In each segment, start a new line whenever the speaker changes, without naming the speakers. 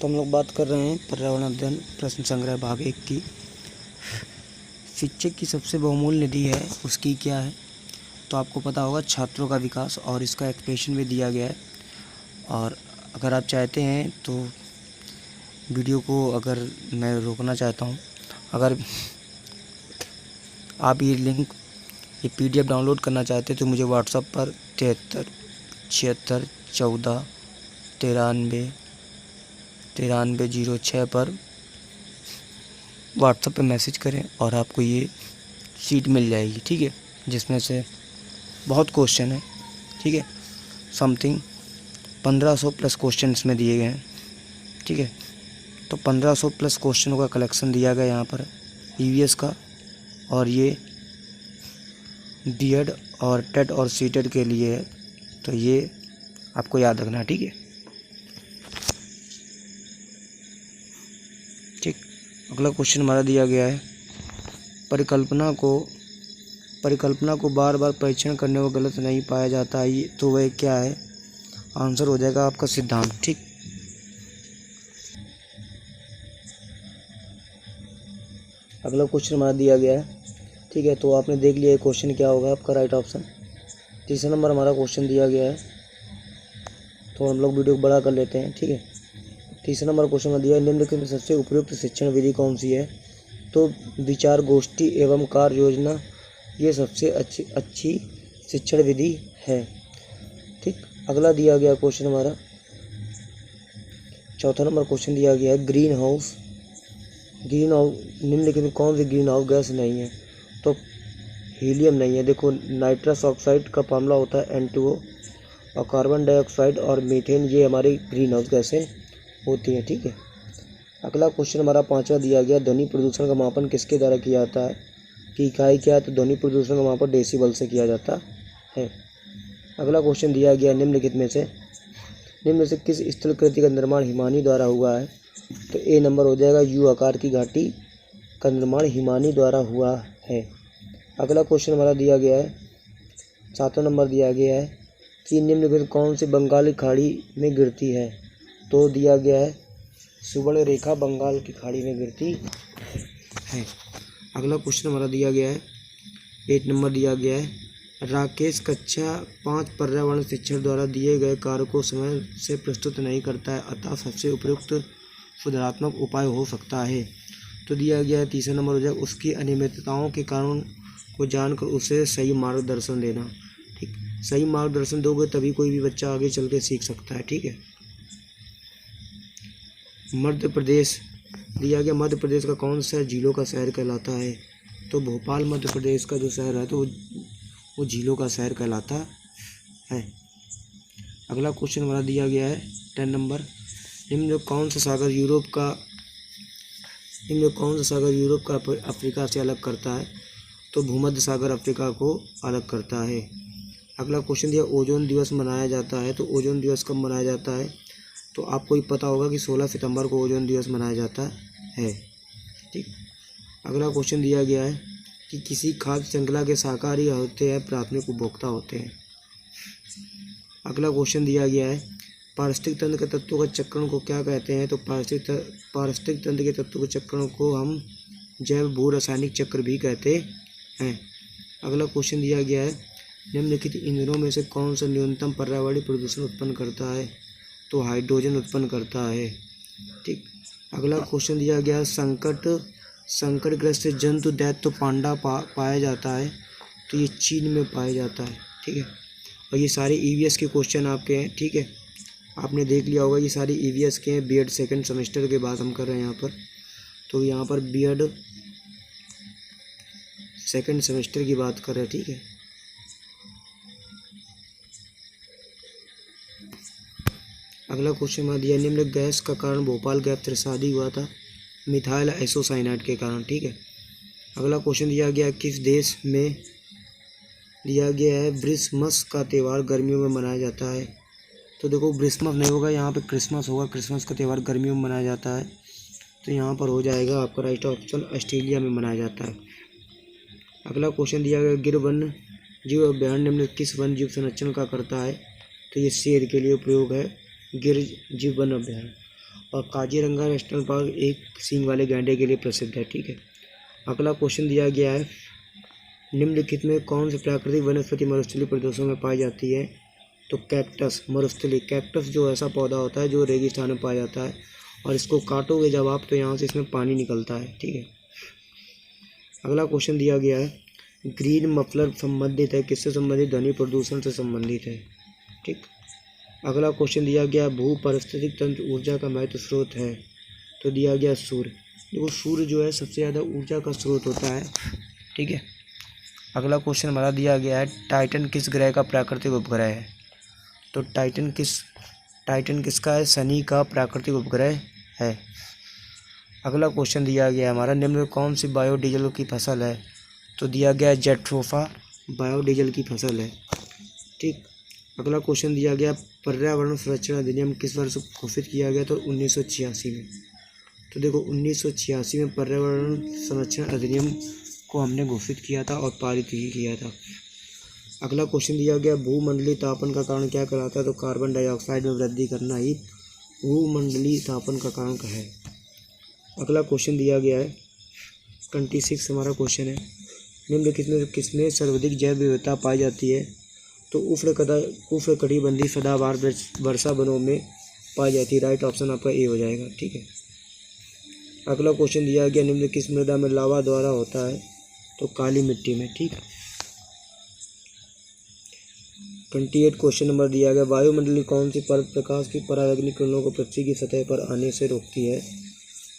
तो हम लोग बात कर रहे हैं पर्यावरण अध्ययन प्रश्न संग्रह भाग 1 की। शिक्षक की सबसे बहुमूल्य निधि है, उसकी क्या है? तो आपको पता होगा छात्रों का विकास, और इसका एक्सप्रेशन भी दिया गया है। और अगर आप चाहते हैं तो वीडियो को अगर मैं रोकना चाहता हूँ, अगर आप ये PDF डाउनलोड करना चाहते हैं तो मुझे व्हाट्सएप पर 73 76 14 93 06 पर व्हाट्सएप पे मैसेज करें और आपको ये शीट मिल जाएगी, ठीक है, जिसमें से बहुत क्वेश्चन है, ठीक है, समथिंग 1500 प्लस क्वेश्चन इसमें दिए गए हैं, ठीक है। तो 1500 प्लस क्वेश्चनों का कलेक्शन दिया गया यहाँ पर EVS का, और ये B.Ed और टेट और C.Ted के लिए है, तो ये आपको याद रखना है, ठीक है। ठीक, अगला क्वेश्चन हमारा दिया गया है, परिकल्पना को बार बार परीक्षण करने को गलत नहीं पाया जाता है, तो वह क्या है? आंसर हो जाएगा आपका सिद्धांत, ठीक। अगला क्वेश्चन हमारा दिया गया है, ठीक है, तो आपने देख लिया ये क्वेश्चन क्या होगा आपका राइट ऑप्शन। तीसरा नंबर हमारा क्वेश्चन दिया गया है, तो हम लोग वीडियो को बड़ा कर लेते हैं, ठीक है। तीसरा नंबर क्वेश्चन में दिया है, निम्नलिखित में सबसे उपयुक्त शिक्षण विधि कौन सी है? तो विचार गोष्ठी एवं कार्य योजना ये सबसे अच्छी शिक्षण विधि है, ठीक। अगला दिया गया क्वेश्चन हमारा चौथा नंबर क्वेश्चन दिया गया है, ग्रीन हाउस निम्नलिखित में कौन सी ग्रीन हाउस गैस नहीं है? तो हीलियम नहीं है। देखो, नाइट्रस ऑक्साइड का फॉर्मूला होता है N2O, और कार्बन डाइऑक्साइड और मीथेन ये हमारी ग्रीन हाउस गैसें होती हैं, ठीक है। अगला क्वेश्चन हमारा पांचवा दिया गया, ध्वनि प्रदूषण का मापन किसके द्वारा किया जाता है? कि इकाई क्या है? तो ध्वनि प्रदूषण का मापन डेसिबल से किया जाता है। अगला क्वेश्चन दिया गया, निम्नलिखित में से किस स्थलाकृति का निर्माण हिमानी द्वारा हुआ है? तो A नंबर हो जाएगा, U आकार की घाटी का निर्माण हिमानी द्वारा हुआ है। अगला क्वेश्चन हमारा दिया गया है, 7वां नंबर दिया गया है कि निम्नलिखित कौन सी बंगाल की खाड़ी में गिरती है? तो दिया गया है, सुवर्ण रेखा बंगाल की खाड़ी में गिरती है। अगला क्वेश्चन हमारा दिया गया है, 8 नंबर दिया गया है, राकेश कक्षा 5 पर्यावरण शिक्षण द्वारा दिए गए कार्य को समय से प्रस्तुत नहीं करता है, अतः सबसे उपयुक्त सुधारात्मक उपाय हो सकता है। तो दिया गया है, तीसरा नंबर हो जाए, उसकी अनियमितताओं के कारण को जानकर उसे सही मार्गदर्शन देना, ठीक। सही मार्गदर्शन दोगे तभी कोई भी बच्चा आगे चल के सीख सकता है, ठीक है। मध्य प्रदेश दिया गया, मध्य प्रदेश का कौन सा झीलों का शहर कहलाता है? तो भोपाल मध्य प्रदेश का जो शहर है तो वो झीलों का शहर कहलाता है। अगला क्वेश्चन हमारा दिया गया है 10 नंबर, निम्न कौन सा सागर यूरोप का अफ्रीका से अलग करता है? तो भूमध्य सागर अफ्रीका को अलग करता है। अगला क्वेश्चन दिया, ओजोन दिवस मनाया जाता है, तो ओजोन दिवस कब मनाया जाता है? तो आपको ही पता होगा कि 16 सितंबर को ओजोन दिवस मनाया जाता है, ठीक। अगला क्वेश्चन दिया गया है कि किसी खाद्य श्रृंखला के शाकाहारी होते हैं, प्राथमिक उपभोक्ता होते हैं। अगला क्वेश्चन दिया गया है, पारिस्थितिक तंत्र के तत्वों का चक्रण को क्या कहते हैं? तो पारिस्थितिक तंत्र के तत्वों के चक्रण को हम जैव भू रासायनिक चक्र भी कहते हैं। अगला क्वेश्चन दिया गया है, निम्नलिखित ईंधनों में से कौन सा न्यूनतम पर्यावरणीय प्रदूषण उत्पन्न करता है? तो हाइड्रोजन उत्पन्न करता है, ठीक। अगला क्वेश्चन दिया गया, संकटग्रस्त जंतु दैत्य पांडा पाया जाता है, तो ये चीन में पाया जाता है, ठीक है। और ये सारे EVS के क्वेश्चन आपके हैं, ठीक है, आपने देख लिया होगा, ये सारी EVS के हैं। B.Ed सेकेंड सेमेस्टर के बाद हम कर रहे हैं यहाँ पर, तो यहाँ पर B.Ed सेकेंड सेमेस्टर की बात कर रहे हैं, ठीक है। अगला क्वेश्चन में दिया, निम्न गैस का कारण भोपाल गैस त्रसादी हुआ था? मिथाइल आइसोसाइनाइड के कारण, ठीक है। अगला क्वेश्चन दिया गया, किस देश में दिया गया है क्रिसमस का त्यौहार गर्मियों में मनाया जाता है? तो देखो, क्रिसमस नहीं होगा, यहाँ पे क्रिसमस होगा। क्रिसमस का त्यौहार गर्मियों में मनाया जाता है, तो यहाँ पर हो जाएगा आपका राइट ऑप्शन, ऑस्ट्रेलिया में मनाया जाता है। अगला क्वेश्चन दिया गया, गिर वन जीव अभ्यारण्य निम्न किस वन जीव संरक्षण का करता है? तो ये शेर के लिए उपयोग है, गिर जीव वन अभ्यारण्य। और काजीरंगा नेशनल पार्क एक सींग वाले गैंडे के लिए प्रसिद्ध है। ठीक है, अगला क्वेश्चन दिया गया है, निम्नलिखित में कौन सी प्राकृतिक वनस्पति मरुस्थलीय प्रदेशों में पाई जाती है? तो कैक्टस, मरुस्थलीय कैक्टस जो ऐसा पौधा होता है जो रेगिस्तान में पाया जाता है, और इसको काटोगे जब आप तो यहाँ से इसमें पानी निकलता है। ठीक है, अगला क्वेश्चन दिया गया है, ग्रीन मफलर संबंधित है, किससे संबंधित? ध्वनि प्रदूषण से संबंधित है। ठीक, अगला क्वेश्चन दिया गया, भू पारिस्थितिक तंत्र ऊर्जा का महत्व स्रोत है, तो दिया गया सूर्य। देखो सूर्य जो है सबसे ज़्यादा ऊर्जा का स्रोत होता है। ठीक है, अगला क्वेश्चन हमारा दिया गया है, टाइटन किस ग्रह का प्राकृतिक उपग्रह है? तो टाइटन किसका है? शनि का प्राकृतिक उपग्रह है। अगला क्वेश्चन दिया गया है हमारा, निम्न में कौन सी बायोडीजल की फसल है? तो दिया गया जेट्रोफा बायोडीजल की फसल है। ठीक, अगला क्वेश्चन दिया गया, पर्यावरण संरक्षण अधिनियम किस वर्ष घोषित किया गया? तो 1986 में। तो देखो 1986 में पर्यावरण संरक्षण अधिनियम को हमने घोषित किया था और पारित ही किया था। अगला क्वेश्चन दिया गया, भूमंडलीय तापन का कारण क्या कहलाता है? तो कार्बन डाइऑक्साइड में वृद्धि करना ही भूमंडलीय तापन का कारण है। अगला क्वेश्चन दिया गया है 26 हमारा क्वेश्चन है, निम्न किसमें सर्वाधिक जैव विविधता पाई जाती है? तो उष्णकटिबंधीय सदाबहार वर्षा वनों में पाई जाती है। राइट ऑप्शन आपका ए हो जाएगा। ठीक है, अगला क्वेश्चन दिया गया, निम्न किस मृदा में लावा द्वारा होता है? तो काली मिट्टी में। ठीक, 28 क्वेश्चन नंबर दिया गया, वायुमंडलीय कौन सी परत प्रकाश की परावैंगनिक किरणों को पृथ्वी की सतह पर आने से रोकती है?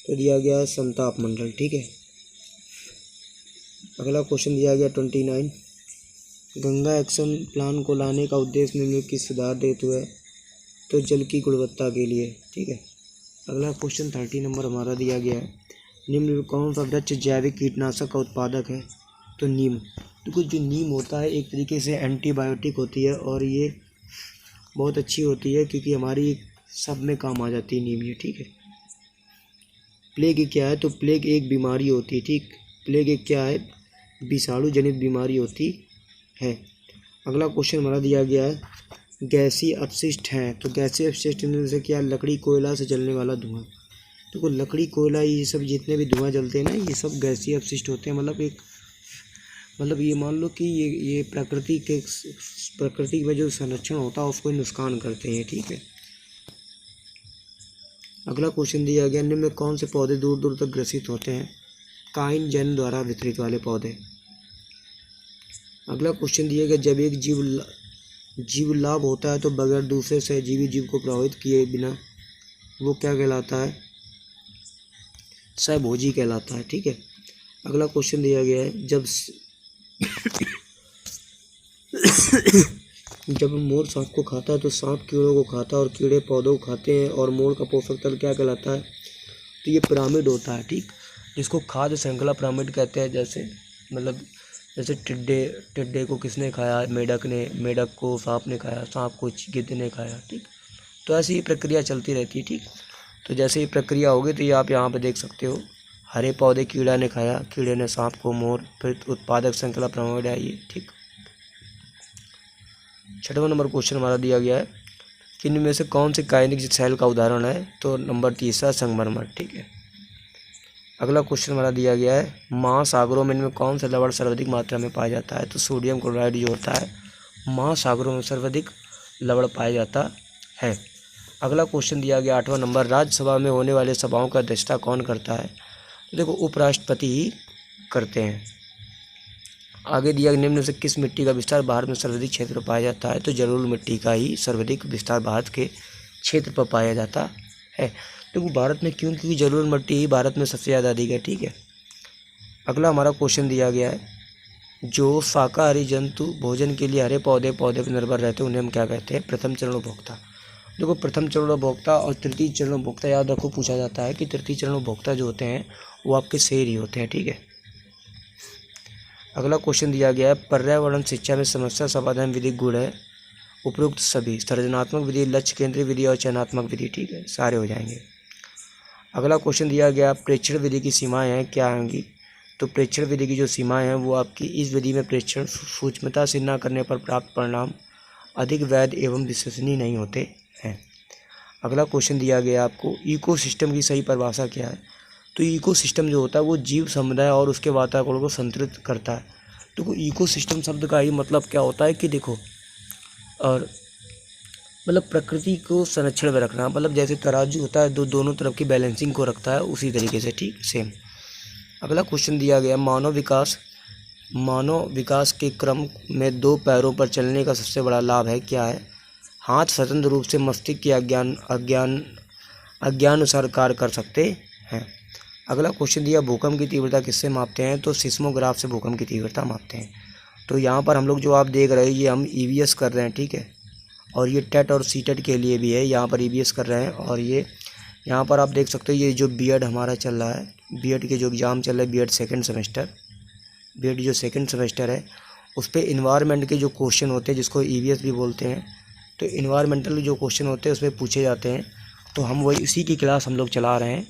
तो दिया गया समताप मंडल। ठीक है, अगला क्वेश्चन दिया गया 29, गंगा एक्शन प्लान को लाने का उद्देश्य निम्न की सुधार हेतु है? तो जल की गुणवत्ता के लिए। ठीक है, अगला क्वेश्चन 30 नंबर हमारा दिया गया है, निम्न में कौन सा वृक्ष जैविक कीटनाशक का उत्पादक है? तो नीम। तो जो नीम होता है एक तरीके से एंटीबायोटिक होती है और ये बहुत अच्छी होती है क्योंकि हमारी सब में काम आ जाती है नीम ये। ठीक है, प्लेग क्या है? तो प्लेग एक बीमारी होती है। ठीक, प्लेग एक क्या है? विषाणु जनित बीमारी होती है। अगला क्वेश्चन हमारा दिया गया है, गैसीय अपशिष्ट हैं, तो गैसीय अपशिष्ट इनमें से क्या? लकड़ी कोयला से जलने वाला धुआं। तो लकड़ी कोयला ये सब जितने भी धुआं जलते हैं ना ये सब गैसीय अपशिष्ट होते हैं। मतलब ये मान लो कि ये प्रकृति में जो संरक्षण होता है उसको नुकसान करते हैं। ठीक है, अगला क्वेश्चन दिया गया, निम्न में कौन से पौधे दूर दूर तक ग्रसित होते हैं? काइन जन द्वारा वितरित वाले पौधे। अगला क्वेश्चन दिया गया, जब एक जीव लाभ होता है तो बगैर दूसरे सहजीवी जीव को प्रभावित किए बिना वो क्या कहलाता है? सहभोजी कहलाता है। ठीक है, अगला क्वेश्चन दिया गया है, जब मोर सांप को खाता है तो सांप कीड़ों को खाता है और कीड़े पौधों को खाते हैं और मोर का पोषक तल क्या कहलाता है? तो ये पिरामिड होता है। ठीक, जिसको खाद्य श्रृंखला पिरामिड कहते हैं। जैसे टिड्डे को किसने खाया? मेढक को सांप ने खाया, सांप को गिद्ध ने खाया। ठीक, तो ऐसी ही प्रक्रिया चलती रहती है। ठीक, तो जैसे ही प्रक्रिया होगी तो ये आप यहाँ पे देख सकते हो, हरे पौधे कीड़ा ने खाया, कीड़े ने सांप को, मोर, फिर उत्पादक श्रृंखला पिरामिड है ये। ठीक, 6वां नंबर क्वेश्चन हमारा दिया गया है कि इनमें से कौन सी काइनिक सेल का उदाहरण है? तो नंबर 3 संगमरमर। ठीक है, अगला क्वेश्चन हमारा दिया गया है, महासागरों में इनमें कौन सा लवण सर्वाधिक मात्रा में पाया जाता है? तो सोडियम क्लोराइड जो होता है महासागरों में सर्वाधिक लवण पाया जाता है। अगला क्वेश्चन दिया गया 8वां नंबर, राज्यसभा में होने वाले सभाओं का अध्यक्षता कौन करता है? तो देखो उपराष्ट्रपति ही करते हैं। आगे दिया, निम्न से किस मिट्टी का विस्तार भारत में सर्वाधिक क्षेत्र पर पाया जाता है? तो जलोढ़ मिट्टी का ही सर्वाधिक विस्तार भारत के क्षेत्र पर पाया जाता है। देखो भारत में क्यों? क्योंकि जलोढ़ मिट्टी ही भारत में सबसे ज़्यादा अधिक है। ठीक है, अगला हमारा क्वेश्चन दिया गया है, जो शाकाहारी जंतु भोजन के लिए हरे पौधे पर निर्भर रहते हैं उन्हें हम क्या कहते हैं? प्रथम चरण उपभोक्ता। देखो प्रथम चरण उपभोक्ता और तृतीय चरण उपभोक्ता याद रखो, पूछा जाता है कि तृतीय चरण उपभोक्ता जो होते हैं वो आपके शेर ही होते हैं। ठीक है, अगला क्वेश्चन दिया गया है, पर्यावरण शिक्षा में समस्या समाधान विधि गुण है उपयुक्त सभी? सृजनात्मक विधि, लक्ष्य केंद्रीय विधि और चयनात्मक विधि। ठीक है, सारे हो जाएंगे। अगला क्वेश्चन दिया गया, प्रेक्षण विधि की सीमाएं हैं क्या होंगी? तो प्रेक्षण विधि की जो सीमाएं हैं वो आपकी, इस विधि में प्रेक्षण सूक्ष्मता से न करने पर प्राप्त परिणाम अधिक वैध एवं विश्वसनीय नहीं होते हैं। अगला क्वेश्चन दिया गया आपको, इकोसिस्टम की सही परिभाषा क्या है। तो इकोसिस्टम जो होता है वो जीव समुदाय और उसके वातावरण को संतुलित करता है। तो इकोसिस्टम शब्द का ही मतलब क्या होता है कि देखो, और मतलब प्रकृति को संरक्षण में रखना, मतलब जैसे तराजू होता है दोनों तरफ की बैलेंसिंग को रखता है, उसी तरीके से, ठीक सेम। अगला क्वेश्चन दिया गया, मानव विकास के क्रम में 2 पैरों पर चलने का सबसे बड़ा लाभ है, क्या है। हाथ स्वतंत्र रूप से मस्तिष्क के अज्ञानुसार कार्य कर सकते हैं। अगला क्वेश्चन दिया, भूकंप की तीव्रता किससे मापते हैं। तो सिस्मोग्राफ से भूकंप की तीव्रता मापते हैं। तो यहाँ पर हम लोग जो आप देख रहे हैं ये हम ईवीएस कर रहे हैं, ठीक है, और ये टेट और सीटेट के लिए भी है, यहाँ पर ईवीएस कर रहे हैं। और ये यहाँ पर आप देख सकते हो ये जो बीएड हमारा चल रहा है, बीएड के जो एग्ज़ाम चल रहे हैं, बीएड जो सेकंड सेमेस्टर है, उस पर इन्वायरमेंट के जो क्वेश्चन होते हैं जिसको ईवीएस भी बोलते हैं, तो इन्वायरमेंटल जो क्वेश्चन होते हैं उसमें पूछे जाते हैं। तो हम वही इसी की क्लास हम लोग चला रहे हैं।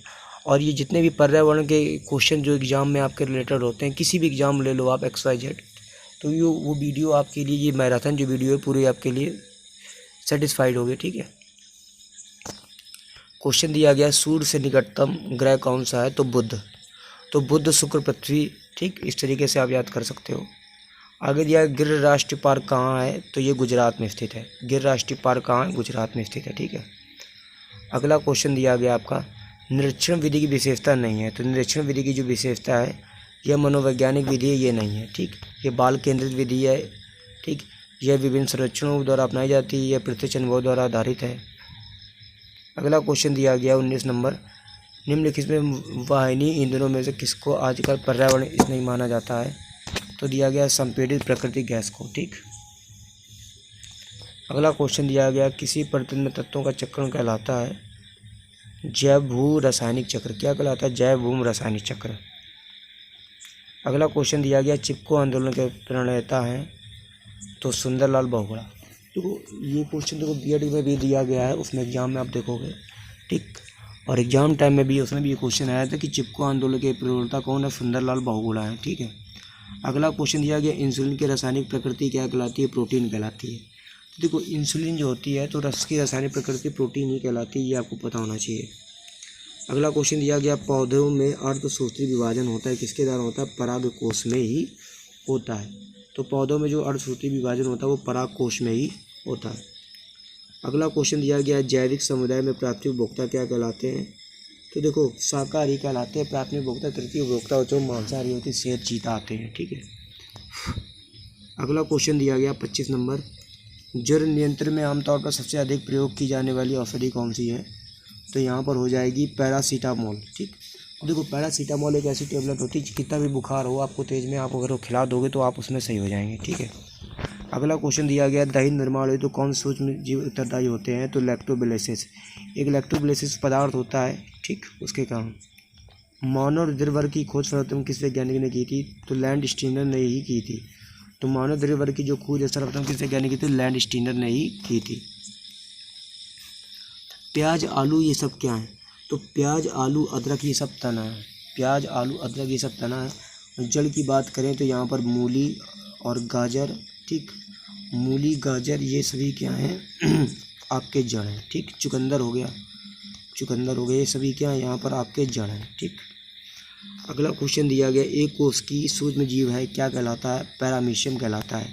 और ये जितने भी पर्यावरण के क्वेश्चन जो एग्ज़ाम में आपके रिलेटेड होते हैं, किसी भी एग्ज़ाम ले लो आप XYZ, तो ये वो वीडियो आपके लिए, ये मैराथन जो वीडियो है पूरी आपके लिए सेटिस्फाइड होगी, ठीक है। क्वेश्चन दिया गया, सूर्य से निकटतम ग्रह कौन सा है। तो बुध, शुक्र, पृथ्वी, ठीक, इस तरीके से आप याद कर सकते हो। आगे दिया, गिर राष्ट्रीय पार्क कहाँ है। तो ये गुजरात में स्थित है। गिर राष्ट्रीय पार्क कहाँ है, गुजरात में स्थित है, ठीक है। अगला क्वेश्चन दिया गया आपका, निरीक्षण विधि की विशेषता नहीं है। तो निरीक्षण विधि की जो विशेषता है, यह मनोवैज्ञानिक विधि है, ये नहीं है, ठीक। ये बाल केंद्रित विधि है, ठीक। यह विभिन्न सर्वेक्षणों द्वारा अपनाई जाती है, यह प्रत्यक्ष अनुभव द्वारा आधारित है। अगला क्वेश्चन दिया गया 19 नंबर, निम्नलिखित में वाहिनी ईंधनों में से किसको आजकल पर्यावरण नहीं माना जाता है। तो दिया गया संपीड़ित प्राकृतिक गैस को, ठीक। अगला क्वेश्चन दिया गया, किसी परतन में तत्वों का चक्रण कहलाता है जैव भू रासायनिक चक्र। क्या कहलाता है, जैव भूम रासायनिक चक्र। अगला क्वेश्चन दिया गया, चिपको आंदोलन के प्रणेता हैं। तो सुंदरलाल बहुगुणा। देखो ये क्वेश्चन देखो बीएड में भी दिया गया है, उसमें एग्जाम में आप देखोगे, ठीक। और एग्जाम टाइम में भी उसमें भी ये क्वेश्चन आया था कि चिपको आंदोलन के प्रणेता कौन है, सुंदरलाल बहुगुणा है, ठीक है। अगला क्वेश्चन दिया गया, इंसुलिन की रासायनिक प्रकृति क्या कहलाती है। प्रोटीन कहलाती है। तो देखो इंसुलिन जो होती है तो रस की रासायनिक प्रकृति प्रोटीन ही कहलाती है, ये आपको पता होना चाहिए। अगला क्वेश्चन दिया गया, पौधों में अर्धसूत्री विभाजन होता है, किसके द्वारा होता है। परागकोश में ही होता है। तो पौधों में जो अर्धसूत्री विभाजन होता है वो परागकोश में ही होता है। अगला क्वेश्चन दिया गया, जैविक समुदाय में प्राथमिक उपभोक्ता क्या कहलाते हैं। तो देखो शाकाहारी कहलाते हैं प्राथमिक उपभोक्ता, तृतीय उपभोक्ता जो मांसाहारी होती है शेर चीता आते हैं, ठीक है। अगला क्वेश्चन दिया गया 25 नंबर, ज्वर नियंत्रण में आमतौर पर सबसे अधिक प्रयोग की जाने वाली औषधि कौन सी है। तो यहाँ पर हो जाएगी पैरासीटामोल, ठीक। देखो पैरासीटामोल एक ऐसी टेबलेट होती है, कितना भी बुखार हो आपको तेज में, आप अगर वो खिला दोगे तो आप उसमें सही हो जाएंगे, ठीक है। अगला क्वेश्चन दिया गया, दही निर्माण हेतु कौन सूक्ष्म जीव उत्तरदायी होते हैं। तो लैक्टोबैसिलस, एक लैक्टोबैसिलस पदार्थ होता है, ठीक, उसके कारण। मानव द्रव्यवर्ग की खोज सर्वप्रथम किस वैज्ञानिक ने की थी। तो लैंड स्टीनर ने ही की थी। तो मानव द्रव्यवर्ग की जो खोज है सर्वप्रथम किस वैज्ञानिक की थी, लैंड स्टीनर ने ही की थी। प्याज आलू ये सब क्या है। तो प्याज आलू अदरक ये सब तना है। प्याज आलू अदरक ये सब तना है। जड़ की बात करें तो यहाँ पर मूली और गाजर, ठीक, मूली गाजर ये सभी क्या हैं आपके जड़ हैं, ठीक। चुकंदर हो गया, ये सभी क्या है यहाँ पर आपके जड़ हैं, ठीक। अगला क्वेश्चन दिया गया, एक कोष की सूक्ष्म जीव है, क्या कहलाता है। पैरामीशियम कहलाता है।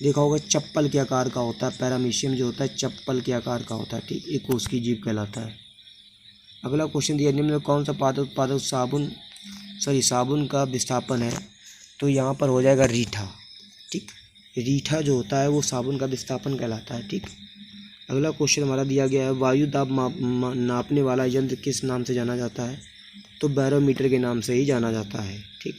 देखा होगा चप्पल के आकार का होता है, पैरामीशियम जो होता है चप्पल के आकार का होता है, ठीक, एक कोष की जीव कहलाता है। अगला क्वेश्चन दिया, निम्न में कौन सा उत्पादक साबुन का विस्थापन है। तो यहाँ पर हो जाएगा रीठा, ठीक। रीठा जो होता है वो साबुन का विस्थापन कहलाता है, ठीक। अगला क्वेश्चन हमारा दिया गया है, वायु दाब नापने वाला यंत्र किस नाम से जाना जाता है। तो बैरोमीटर के नाम से ही जाना जाता है, ठीक।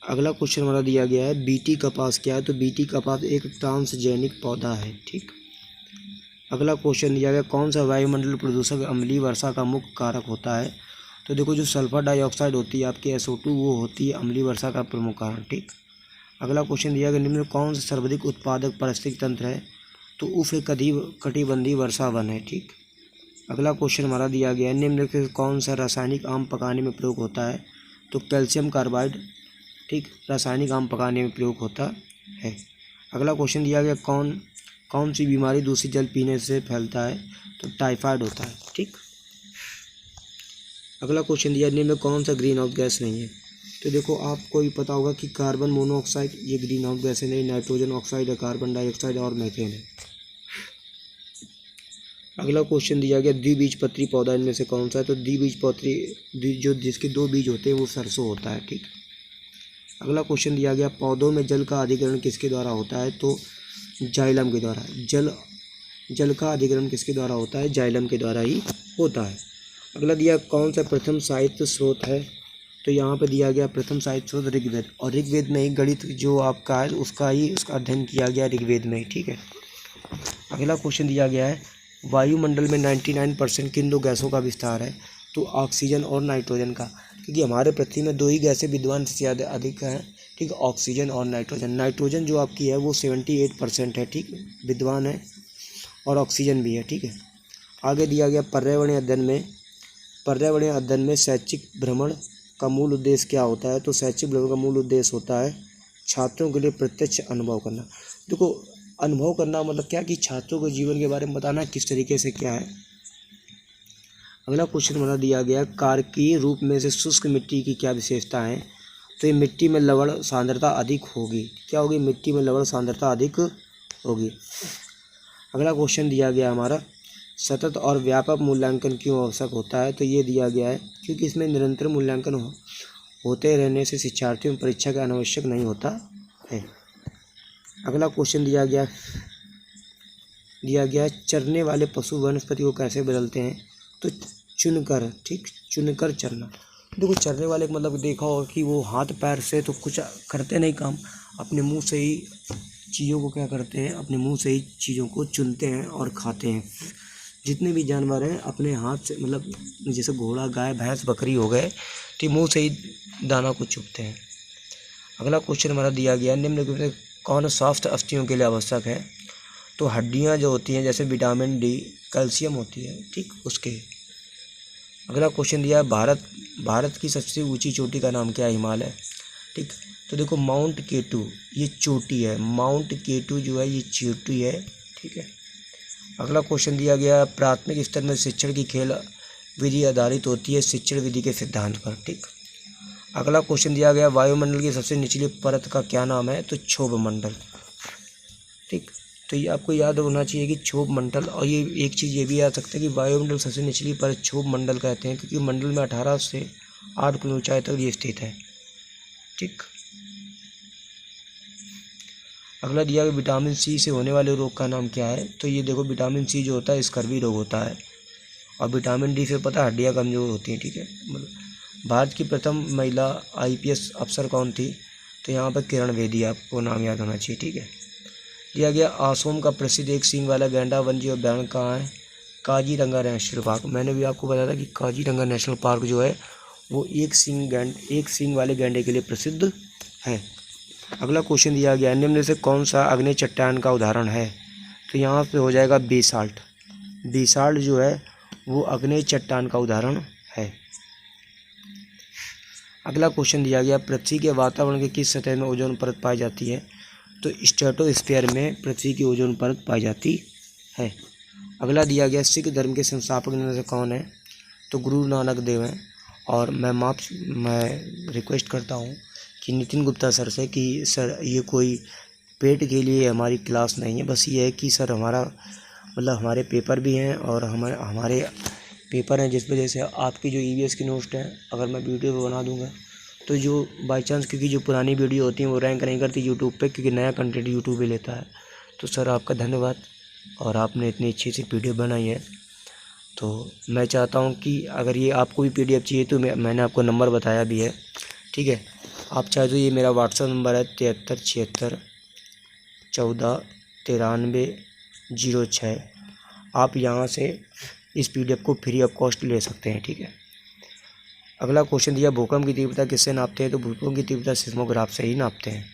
अगला क्वेश्चन हमारा दिया गया है, बीटी कपास क्या है। तो बीटी कपास एक ट्रांसजेनिक पौधा है, ठीक। अगला क्वेश्चन दिया गया, कौन सा वायुमंडल प्रदूषक अम्लीय वर्षा का मुख्य कारक होता है। तो देखो जो सल्फर डाइऑक्साइड होती है आपकी SO2 वो होती है अम्लीय वर्षा का प्रमुख कारण, ठीक। अगला क्वेश्चन दिया गया, निम्न में कौन सा सर्वाधिक उत्पादक पारिस्थितिक तंत्र है। तो उष्णकटिबंधीय वर्षा वन है, ठीक। अगला क्वेश्चन हमारा दिया गया है, निम्नलिखित कौन सा रासायनिक आम पकाने में प्रयोग होता है। तो कैल्शियम कार्बाइड, ठीक, रासायनिक आम पकाने में प्रयोग होता है। अगला क्वेश्चन दिया गया, कौन सी बीमारी दूषित जल पीने से फैलता है? तो टाइफाइड होता है। ठीक, अगला क्वेश्चन दिया, निम्न में कौन सा ग्रीन हाउस गैस नहीं है? तो देखो आपको भी पता होगा कि कार्बन मोनोऑक्साइड ये ग्रीन हाउस गैस है नहीं, नाइट्रोजन ऑक्साइड है, कार्बन डाइऑक्साइड और मीथेन है। अगला क्वेश्चन दिया गया, द्विबीजपत्री पौधा इनमें से कौन सा है? तो द्विबीजपत्री जो जिसके 2 बीज होते हैं वो सरसों होता है। ठीक, अगला क्वेश्चन दिया गया, पौधों में जल का अधिग्रहण किसके द्वारा होता है? तो जाइलम के द्वारा। जल का अधिग्रहण किसके द्वारा होता है? जाइलम के द्वारा ही होता है। अगला दिया, कौन सा प्रथम साहित्य स्रोत है? तो यहाँ पे दिया गया प्रथम साहित्य स्रोत ऋग्वेद, और ऋग्वेद में ही गणित जो आपका है उसका अध्ययन किया गया ऋग्वेद में ही। ठीक है, अगला क्वेश्चन दिया गया है, वायुमंडल में 99% किन 2 गैसों का विस्तार है? तो ऑक्सीजन और नाइट्रोजन का, क्योंकि हमारे पृथ्वी में 2 ही गैसें विद्यमान से ज़्यादा अधिक हैं। ठीक, ऑक्सीजन और नाइट्रोजन। नाइट्रोजन जो आपकी है वो 78% है, ठीक, विद्यमान है, और ऑक्सीजन भी है। ठीक है, आगे दिया गया, पर्यावरणीय अध्ययन में शैक्षिक भ्रमण का मूल उद्देश्य क्या होता है? तो शैक्षिक भ्रमण का मूल उद्देश्य होता है छात्रों के लिए प्रत्यक्ष अनुभव करना। देखो, अनुभव करना मतलब क्या कि छात्रों को जीवन के बारे में बताना किस तरीके से क्या है। अगला क्वेश्चन हमारा दिया गया, कार्कीय रूप में से शुष्क मिट्टी की क्या विशेषता है? तो ये मिट्टी में लवण सांद्रता अधिक होगी। क्या होगी? मिट्टी में लवण सांद्रता अधिक होगी। अगला क्वेश्चन दिया गया हमारा, सतत और व्यापक मूल्यांकन क्यों आवश्यक होता है? तो ये दिया गया है क्योंकि इसमें निरंतर मूल्यांकन होते रहने से शिक्षार्थियों में परीक्षा का अनावश्यक नहीं होता है। अगला क्वेश्चन दिया गया, चरने वाले पशु वनस्पति को कैसे बदलते हैं? तो चुनकर। ठीक, चुनकर चरना। देखो, चरने वाले मतलब देखा होगा कि वो हाथ पैर से तो कुछ करते नहीं काम, अपने मुंह से ही चीज़ों को क्या करते हैं, अपने मुंह से ही चीज़ों को चुनते हैं और खाते हैं। जितने भी जानवर हैं अपने हाथ से, मतलब जैसे घोड़ा, गाय, भैंस, बकरी हो गए, तो मुंह से ही दाना को चुभते हैं। अगला क्वेश्चन हमारा दिया गया, निम्न में कौन स्वस्थ अस्थियों के लिए आवश्यक है? तो हड्डियां जो होती हैं, जैसे विटामिन डी, कैल्शियम होती है, ठीक, उसके। अगला क्वेश्चन दिया, भारत की सबसे ऊंची चोटी का नाम क्या है? हिमालय। ठीक, तो देखो माउंट केटू ये चोटी है, माउंट केटू जो है ये चोटी है। ठीक है, अगला क्वेश्चन दिया गया, प्राथमिक स्तर में शिक्षण की खेल विधि आधारित होती है शिक्षण विधि के सिद्धांत पर। ठीक, अगला क्वेश्चन दिया गया, वायुमंडल की सबसे निचली परत का क्या नाम है? तो क्षोभ मंडल। ठीक, तो ये आपको याद होना चाहिए कि क्षोभ मंडल, और ये एक चीज़ ये भी याद सकते हैं कि वायुमंडल सबसे निचली परत क्षोभ मंडल कहते हैं, क्योंकि मंडल में 18 से 8 किलो ऊंचाई तक ये स्थित है। ठीक, अगला दिया गया, विटामिन सी से होने वाले रोग का नाम क्या है? तो ये देखो, विटामिन सी जो होता है स्कर्वी रोग होता है, और विटामिन डी से पता है हड्डियाँ कमज़ोर होती हैं। ठीक है, मतलब भारत की प्रथम महिला IPS अफसर कौन थी? तो यहाँ पर किरण बेदी, आपको नाम याद होना चाहिए। ठीक है, दिया गया, असम का प्रसिद्ध एक सींग वाला गैंडा वन्य अभ्यारण्य कहाँ है? Kaziranga national park. मैंने भी आपको बताया था कि काजीरंगा नेशनल पार्क जो है वो एक सींग वाले गैंडे के लिए प्रसिद्ध है। अगला क्वेश्चन दिया गया, निम्न में से कौन सा अग्नि चट्टान का उदाहरण है? तो यहाँ पे हो जाएगा बेसाल्ट। बेसाल्ट जो है वो अग्नि चट्टान का उदाहरण है। अगला क्वेश्चन दिया गया, पृथ्वी के वातावरण के किस सतह में ओजोन परत पाई जाती है? तो स्ट्रेटोस्फीयर में पृथ्वी की ओजोन परत पाई जाती है। अगला दिया गया, सिख धर्म के संस्थापक में से कौन है? तो गुरु नानक देव हैं। और मैं रिक्वेस्ट करता हूँ कि नितिन गुप्ता सर से कि सर ये कोई पेट के लिए हमारी क्लास नहीं है, बस ये है कि सर हमारा मतलब हमारे पेपर भी हैं और हमारे पेपर हैं, जिस वजह से आपकी जो EVS की नोट्स हैं अगर मैं वीडियो बना दूंगा तो जो बाई चांस, क्योंकि जो पुरानी वीडियो होती हैं वो रैंक नहीं करती यूट्यूब पे, क्योंकि नया कंटेंट यूट्यूब भी लेता है। तो सर आपका धन्यवाद, और आपने इतनी अच्छी सी वीडियो बनाई है। तो मैं चाहता हूँ कि अगर ये आपको भी PDF चाहिए तो मैंने आपको नंबर बताया भी है। ठीक है, आप चाहे तो ये मेरा व्हाट्सएप नंबर है 7376 14 93 06। आप यहाँ से इस PDF को फ्री ऑफ कॉस्ट ले सकते हैं। ठीक है, अगला क्वेश्चन दिया, भूकंप की तीव्रता किससे नापते हैं? तो भूकंप की तीव्रता सिस्मोग्राफ से ही नापते हैं।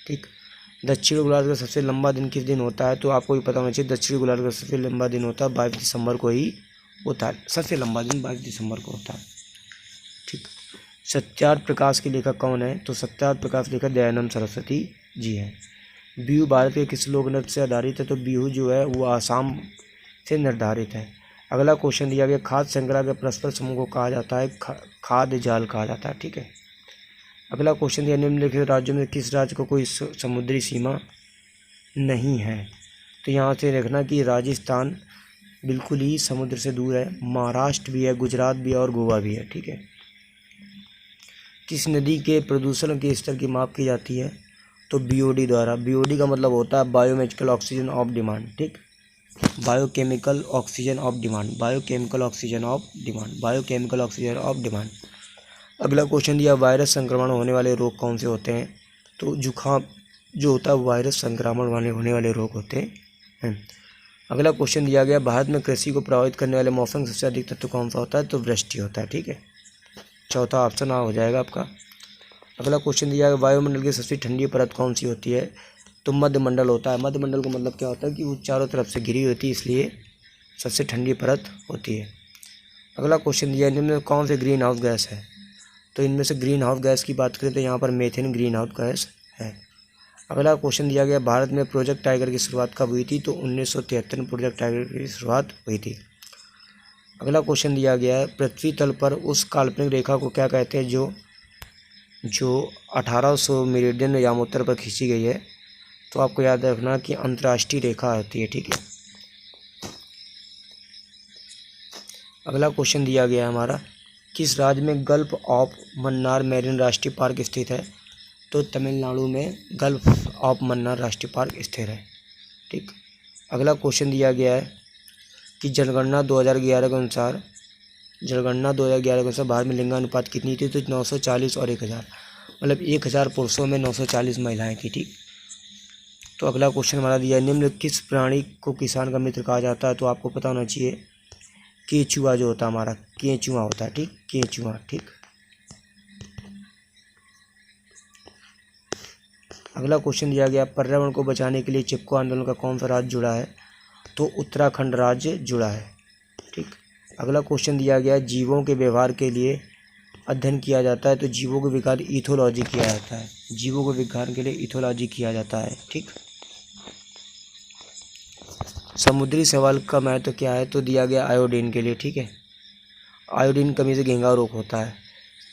ठीक, दक्षिणी गोलार्ध का सबसे लंबा दिन किस दिन होता है? तो आपको भी पता होना चाहिए, दक्षिणी गोलार्ध का सबसे लंबा दिन होता है 22 दिसंबर को ही होता है। सबसे लंबा दिन 22 दिसंबर को होता है। ठीक, सत्यार्थ प्रकाश के लेखक कौन है? तो सत्यार्थ प्रकाश लेखक दयानंद सरस्वती जी हैं। बिहू भारत के किस लोक नृत्य से आधारित है? तो बिहू जो है वो आसाम से निर्धारित है। अगला क्वेश्चन दिया गया, खाद्य श्रृंखला के परस्पर समूह को कहा जाता है खाद्य जाल कहा जाता है। ठीक है। अगला क्वेश्चन दिया, निम्नलिखित राज्यों में किस राज्य को कोई समुद्री सीमा नहीं है? तो यहाँ से देखना कि राजस्थान बिल्कुल ही समुद्र से दूर है, महाराष्ट्र भी है, गुजरात भी है और गोवा भी है। ठीक है। किस नदी के प्रदूषण के स्तर की माप की जाती है? तो बीओडी द्वारा। बीओडी का मतलब होता है बायोमेजिकल ऑक्सीजन ऑफ डिमांड। ठीक, biochemical oxygen of demand, biochemical oxygen of demand, biochemical oxygen of demand. अगला क्वेश्चन दिया, वायरस संक्रमण होने वाले रोग कौन से होते हैं? तो जुखाम जो होता है वायरस संक्रमण वाले होने वाले रोग होते हैं। अगला क्वेश्चन दिया गया, भारत में कृषि को प्रभावित करने वाले मौसम सबसे अधिक तत्व कौन सा होता है? तो वृष्टि होता है। ठीक है, चौथा ऑप्शन आ हो जाएगा आपका। अगला क्वेश्चन दिया गया, वायुमंडल की सबसे ठंडी परत कौन सी होती है? तो मध्यमंडल होता है। मध्यमंडल का मतलब क्या होता है कि वो चारों तरफ से घिरी होती है, इसलिए सबसे ठंडी परत होती है। अगला क्वेश्चन दिया, इनमें में कौन से ग्रीन हाउस गैस है? तो इनमें से ग्रीन हाउस गैस की बात करें तो यहाँ पर मीथेन ग्रीन हाउस गैस है। अगला क्वेश्चन दिया गया, भारत में प्रोजेक्ट टाइगर की शुरुआत कब हुई थी? तो 1973 में प्रोजेक्ट टाइगर की शुरुआत हुई थी। अगला क्वेश्चन दिया गया है, पृथ्वी तल पर उस काल्पनिक रेखा को क्या कहते हैं जो 1800 मेरिडियन यामोत्तर पर खींची गई है? तो आपको याद रखना कि अंतर्राष्ट्रीय रेखा होती है। ठीक है। अगला क्वेश्चन दिया गया है हमारा, किस राज्य में गल्फ ऑफ मन्नार मैरीन राष्ट्रीय पार्क स्थित है? तो तमिलनाडु में गल्फ ऑफ मन्नार राष्ट्रीय पार्क स्थित है। ठीक। अगला क्वेश्चन दिया गया है कि जनगणना 2011 के अनुसार भारत में लिंगानुपात कितनी थी? तो 940 और 1000, मतलब 1000 पुरुषों में 940 महिलाएं थी। ठीक। तो अगला क्वेश्चन हमारा दिया, निम्न किस प्राणी को किसान का मित्र कहा जाता है? तो आपको पता होना चाहिए, केंचुआ जो होता है हमारा, केंचुआ होता है। ठीक, केंचुआ। ठीक। अगला क्वेश्चन दिया गया, पर्यावरण को बचाने के लिए चिपको आंदोलन का कौन सा राज्य जुड़ा है? तो उत्तराखंड राज्य जुड़ा है। ठीक। अगला क्वेश्चन दिया गया, जीवों के व्यवहार के लिए अध्ययन किया जाता है, तो जीवों के विकार इथोलॉजी किया जाता है। जीवों के विकार के लिए इथोलॉजी किया जाता है। ठीक। समुद्री शैवाल का महत्व क्या है? तो दिया गया आयोडीन के लिए। ठीक है, आयोडीन कमी से घेंघा रोग होता है।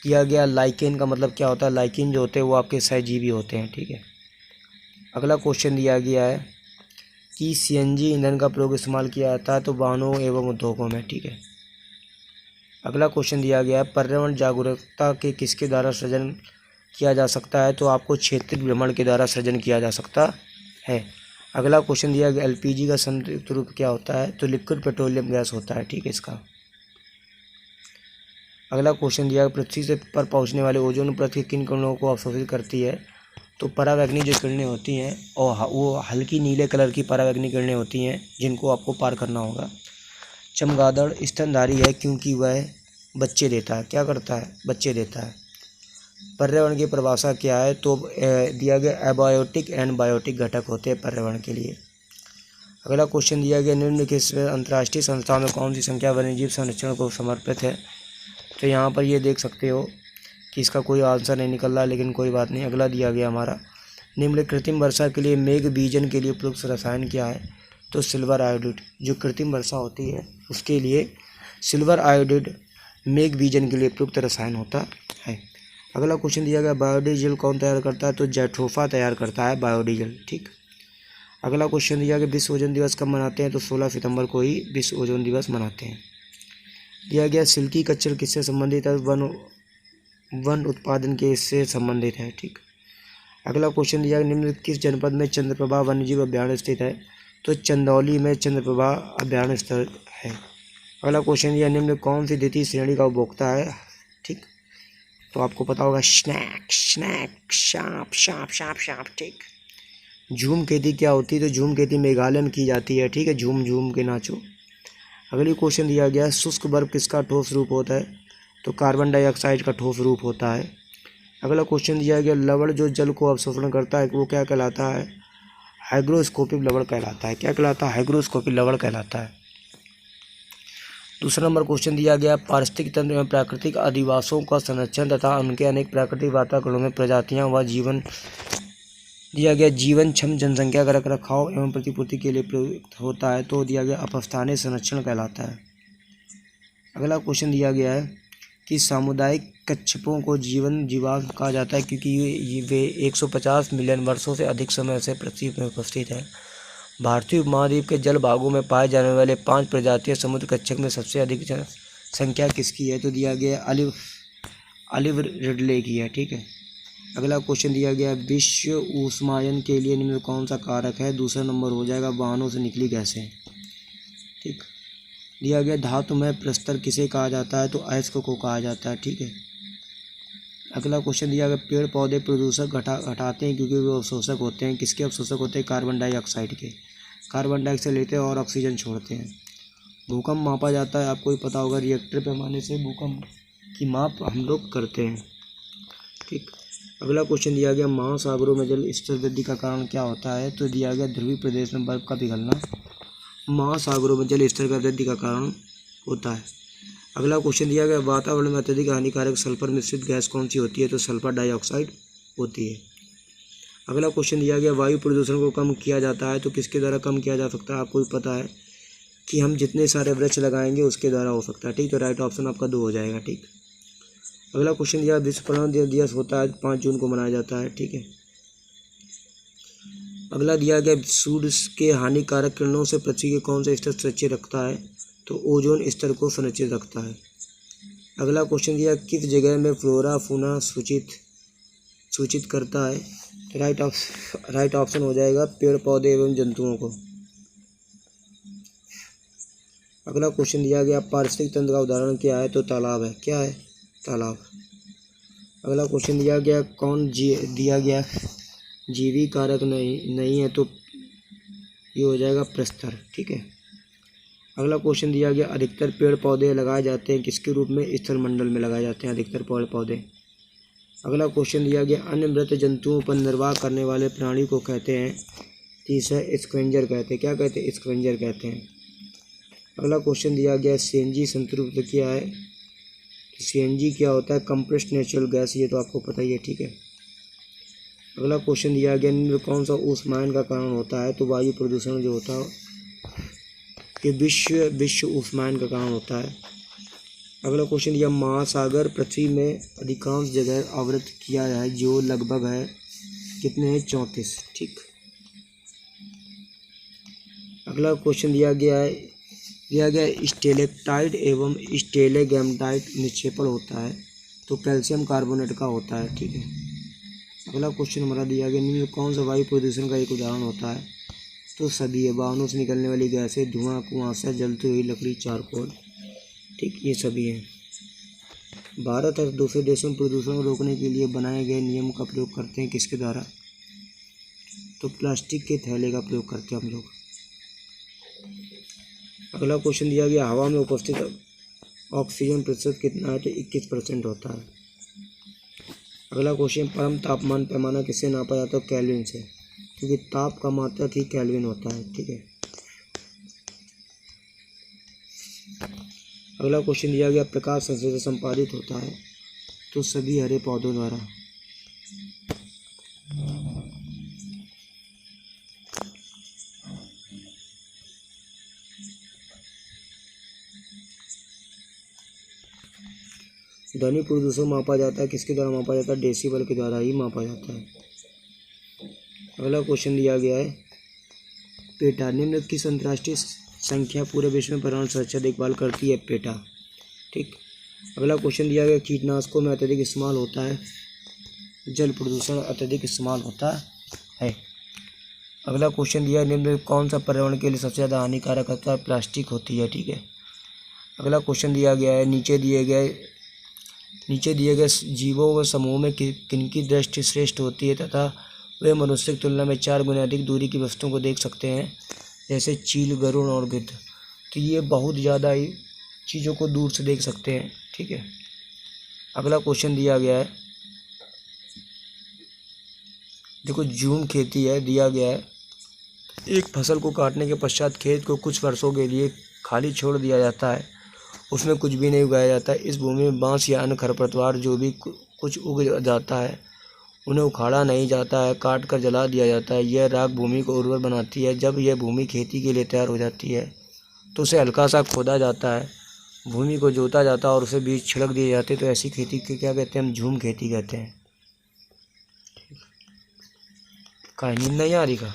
दिया गया लाइकेन का मतलब क्या होता है? लाइकेन जो होते हैं वो आपके सहजीवी होते हैं। ठीक है। अगला क्वेश्चन दिया गया है कि सीएनजी ईंधन का प्रयोग इस्तेमाल किया जाता है, तो वाहनों एवं उद्योगों में। ठीक है। अगला क्वेश्चन दिया गया है, पर्यावरण जागरूकता के किसके द्वारा सृजन किया जा सकता है? तो आपको क्षेत्रीय भ्रमण के द्वारा सृजन किया जा सकता है। अगला क्वेश्चन दिया गया, एलपीजी का संयुक्त रूप क्या होता है? तो लिक्विड पेट्रोलियम गैस होता है। ठीक है इसका। अगला क्वेश्चन दिया, पृथ्वी से पर पहुंचने वाले ओजोन परत के किन किरणों को अवशोषित करती है? तो परावैंगनी जो किरणें होती हैं और वो हल्की नीले कलर की परावैंगनी किरणें होती हैं, जिनको आपको पार करना होगा। चमगादड़ स्तनधारी है क्योंकि वह बच्चे देता है। क्या करता है? बच्चे देता है। पर्यावरण की परिभाषा क्या है? तो दिया गया एबायोटिक एंड बायोटिक घटक होते हैं पर्यावरण के लिए। अगला क्वेश्चन दिया गया, निम्नलिखित अंतर्राष्ट्रीय संस्थाओं में कौन सी संख्या वन्यजीव संरक्षण को समर्पित है? तो यहाँ पर ये देख सकते हो कि इसका कोई आंसर नहीं निकल रहा, लेकिन कोई बात नहीं। अगला दिया गया हमारा, निम्नलिखित कृत्रिम वर्षा के लिए मेघ बीजन के लिए उपयुक्त रसायन क्या है? तो सिल्वर आयोडाइड। जो कृत्रिम वर्षा होती है उसके लिए सिल्वर आयोडाइड मेघ बीजन के लिए उपयुक्त रसायन होता है। अगला क्वेश्चन दिया गया, बायोडीजल कौन तैयार करता है? तो जेट्रोफा तैयार करता है बायोडीजल। ठीक। अगला क्वेश्चन दिया गया, विश्व ओजोन दिवस कब मनाते हैं? तो 16 सितंबर को ही विश्व ओजोन दिवस मनाते हैं। दिया गया, सिल्की कच्चर किससे संबंधित है? वन उत्पादन के इससे संबंधित है। ठीक। अगला क्वेश्चन दिया गया, निम्न किस जनपद में चंद्रप्रभा वन्यजीव अभ्यारण्य स्थित है? तो चंदौली में चंद्रप्रभा अभ्यारण्य स्थित है। अगला क्वेश्चन दिया, निम्न कौन सी द्वितीय श्रेणी का उपभोक्ता है? ठीक, तो आपको पता होगा स्नैक स्नैक शाप शाप शाप शाप। ठीक। झूम खेती क्या होती है? तो झूम खेती मेघालय में की जाती है। ठीक है, झूम झूम के नाचो। अगली क्वेश्चन दिया गया, शुष्क बर्फ किसका ठोस रूप होता है? तो कार्बन डाइऑक्साइड का ठोस रूप होता है। अगला क्वेश्चन दिया गया, लवण जो जल को अवशोषण करता है वो क्या कहलाता है? हाइग्रोस्कोपिक लवण कहलाता है। क्या कहलाता है? हाइग्रोस्कोपिक लवण कहलाता है। दूसरा नंबर क्वेश्चन दिया गया, पारिस्थितिक तंत्र एवं प्राकृतिक अधिवासों का संरक्षण तथा उनके अनेक प्राकृतिक वातावरणों में प्रजातियां व जीवन दिया गया जीवनक्षम जनसंख्या का रखरखाव एवं प्रतिपूर्ति के लिए प्रयुक्त होता है, तो दिया गया अपस्थानीय संरक्षण कहलाता है। अगला क्वेश्चन दिया गया है कि सामुदायिक कच्छपों को जीवन जीवाश्म कहा जाता है क्योंकि वे 150 मिलियन वर्षों से अधिक समय से पृथ्वी में उपस्थित है। भारतीय उपमहाद्वीप के जल भागों में पाए जाने वाले 5 प्रजातियां समुद्र कच्छप में सबसे अधिक संख्या किसकी है, तो दिया गया ऑलिव रिडले की है। ठीक है। अगला क्वेश्चन दिया गया, विश्व ऊष्मायन के लिए निम्न कौन सा कारक है, दूसरा नंबर हो जाएगा वाहनों से निकली गैसें। ठीक। दिया गया, धातु में प्रस्तर किसे कहा जाता है, तो अयस्क को कहा जाता है। ठीक है। अगला क्वेश्चन दिया गया, पेड़ पौधे प्रदूषक हटाते हैं क्योंकि वे अवशोषक होते हैं, किसके अवशोषक होते हैं, कार्बन डाइऑक्साइड के। कार्बन डाइऑक्साइड लेते हैं और ऑक्सीजन छोड़ते हैं। भूकंप मापा जाता है, आपको ही पता होगा, रिएक्टर पैमाने से भूकंप की माप हम लोग करते हैं। ठीक। अगला क्वेश्चन दिया गया, महासागरों में जल स्तर वृद्धि का कारण क्या होता है, तो दिया गया ध्रुवीय प्रदेश में बर्फ का पिघलना महासागरों में जल स्तर का वृद्धि का कारण होता है। अगला क्वेश्चन दिया गया, वातावरण में अत्यधिक हानिकारक सल्फर मिश्रित गैस कौन सी होती है, तो सल्फर डाइऑक्साइड होती है। अगला क्वेश्चन दिया गया, वायु प्रदूषण को कम किया जाता है, तो किसके द्वारा कम किया जा सकता है, आपको भी पता है कि हम जितने सारे वृक्ष लगाएंगे उसके द्वारा हो सकता है। ठीक। तो राइट ऑप्शन आपका 2 हो जाएगा। ठीक। अगला क्वेश्चन दिया, विश्व पर्यावरण दिवस होता है 5 जून को मनाया जाता है। ठीक है। अगला दिया गया, सूर्य के हानिकारक किरणों से पृथ्वी के कौन सा स्तर सुरक्षित रखता है, तो ओजोन स्तर को सुरक्षित रखता है। अगला क्वेश्चन दिया, किस जगह में फ्लोरा फौना सूचित करता है, राइट ऑप्शन हो जाएगा पेड़ पौधे एवं जंतुओं को। अगला क्वेश्चन दिया गया, पारिस्थितिक तंत्र का उदाहरण क्या है, तो तालाब है। क्या है, तालाब। अगला क्वेश्चन दिया गया, दिया गया जीवी कारक नहीं है, तो ये हो जाएगा प्रस्तर। ठीक है। अगला क्वेश्चन दिया गया, अधिकतर पेड़ पौधे लगाए जाते हैं किसके रूप में, स्थलमंडल में लगाए जाते हैं अधिकतर पेड़ पौधे। अगला क्वेश्चन दिया गया, अन्य मृत जंतुओं पर निर्वाह करने वाले प्राणी को कहते हैं, तीसरा स्क्वेंजर कहते हैं। क्या कहते हैं, स्क्वेंजर कहते हैं। अगला क्वेश्चन दिया गया, सीएनजी संतृप्त क्या है, सीएनजी क्या होता है, कंप्रेस्ड नेचुरल गैस, ये तो आपको पता ही है। ठीक है। अगला क्वेश्चन दिया गया, निम्न कौन सा ऊष्मायन का कारण होता है, तो वायु प्रदूषण जो होता है कि विश्व ऊष्मायन का कारण होता है। अगला क्वेश्चन दिया, महासागर पृथ्वी में अधिकांश जगह आवृत किया है, जो लगभग है कितने हैं, 34। ठीक। अगला क्वेश्चन दिया गया स्टेलेक्टाइट एवं स्टेलेगैमाटाइट निक्षेपण होता है, तो कैल्शियम कार्बोनेट का होता है। ठीक है। अगला क्वेश्चन हमारा दिया गया, निम्न कौन सा वायु प्रदूषण का एक उदाहरण होता है, तो सभी है, वाहनों से निकलने वाली गैसें, धुआं, कुआंसा, जलती हुई लकड़ी, चारकोल। ठीक, ये सभी हैं। भारत और दूसरे देशों में प्रदूषण को रोकने के लिए बनाए गए नियम का प्रयोग करते हैं किसके द्वारा, तो प्लास्टिक के थैले का प्रयोग करते हैं हम लोग। अगला क्वेश्चन दिया गया, हवा में उपस्थित ऑक्सीजन प्रतिशत कितना है, तो 21% होता है। अगला क्वेश्चन, परम तापमान पैमाना किससे नापा जाता है, केल्विन से, क्योंकि ताप का मात्रक ही केल्विन होता है। ठीक है। अगला क्वेश्चन दिया गया, प्रकाश संश्लेषण संपादित होता है, तो सभी हरे पौधों द्वारा। ध्वनि प्रदूषण मापा जाता है किसके द्वारा मापा जाता है, डेसिबल के द्वारा ही मापा जाता है। अगला क्वेश्चन दिया गया है, पेटा, निम्न किस अंतर्राष्ट्रीय संख्या पूरे विश्व में पर्यावरण सुरक्षा देखभाल करती है, पेटा। ठीक। अगला क्वेश्चन दिया गया, कीटनाशकों में अत्यधिक इस्तेमाल होता है, जल प्रदूषण अत्यधिक इस्तेमाल होता है। अगला क्वेश्चन दिया, निम्न कौन सा पर्यावरण के लिए सबसे ज़्यादा हानिकारक होता है, प्लास्टिक होती है। ठीक है। अगला क्वेश्चन दिया गया है, नीचे दिए गए जीवों व समूह में किनकी दृष्टि श्रेष्ठ होती है तथा वे मनुष्य की तुलना में 4 गुना अधिक दूरी की वस्तुओं को देख सकते हैं, जैसे चील, गरुड़ और गिद्ध। तो ये बहुत ज़्यादा ही चीज़ों को दूर से देख सकते हैं। ठीक है। अगला क्वेश्चन दिया गया है, देखो झूम खेती है, दिया गया है, एक फसल को काटने के पश्चात खेत को कुछ वर्षों के लिए खाली छोड़ दिया जाता है उसमें कुछ भी नहीं उगाया जाता। इस भूमि में बांस या अन्य खरपतवार जो भी कुछ उग जाता है उन्हें उखाड़ा नहीं जाता है, काट कर जला दिया जाता है। यह राख भूमि को उर्वर बनाती है। जब यह भूमि खेती के लिए तैयार हो जाती है तो उसे हल्का सा खोदा जाता है, भूमि को जोता जाता है और उसे बीज छिड़क दिए जाते हैं। तो ऐसी खेती को क्या कहते हैं? हम झूम खेती कहते हैं। नींद नहीं आ रही का?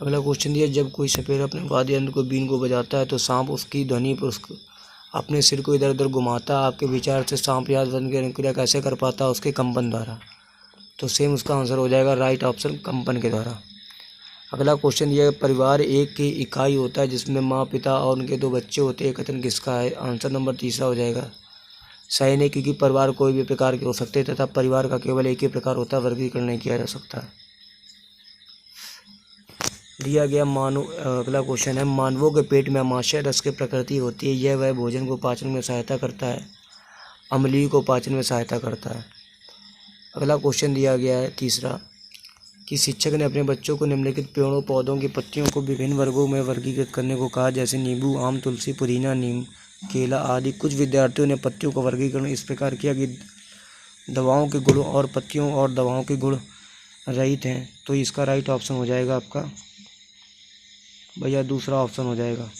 अगला क्वेश्चन दिया, जब कोई सपेरा अपने वाद्य यंत्र को बीन को बजाता है तो सांप उसकी ध्वनि पर उसको अपने सिर को इधर उधर घुमाता है। आपके विचार से सांप याद की अनुक्रिया कैसे कर पाता है? उसके कंपन द्वारा। तो सेम उसका आंसर हो जाएगा राइट ऑप्शन, कंपन के द्वारा। अगला क्वेश्चन दिया, परिवार एक की इकाई होता है जिसमें माँ, पिता और उनके 2 बच्चे होते हैं। कथन किसका है? आंसर नंबर 3 हो जाएगा। सही नहीं, क्योंकि परिवार कोई भी प्रकार के हो सकते हैं तथा परिवार का केवल एक ही प्रकार होता है, वर्गीकरण नहीं किया जा सकता है। दिया गया अगला क्वेश्चन है, मानवों के पेट में आमाशय रस की प्रकृति होती है। यह वह भोजन को पाचन में सहायता करता है, अम्लीय को पाचन में सहायता करता है। अगला क्वेश्चन दिया गया है 3 कि शिक्षक ने अपने बच्चों को निम्नलिखित पेड़ों पौधों की पत्तियों को विभिन्न वर्गों में वर्गीकृत करने को कहा, जैसे नींबू, आम, तुलसी, पुदीना, नीम, केला आदि। कुछ विद्यार्थियों ने पत्तियों का वर्गीकरण इस प्रकार किया कि दवाओं के गुणों और पत्तियों और दवाओं के गुण रहित हैं। तो इसका राइट ऑप्शन हो जाएगा आपका भैया दूसरा ऑप्शन हो जाएगा।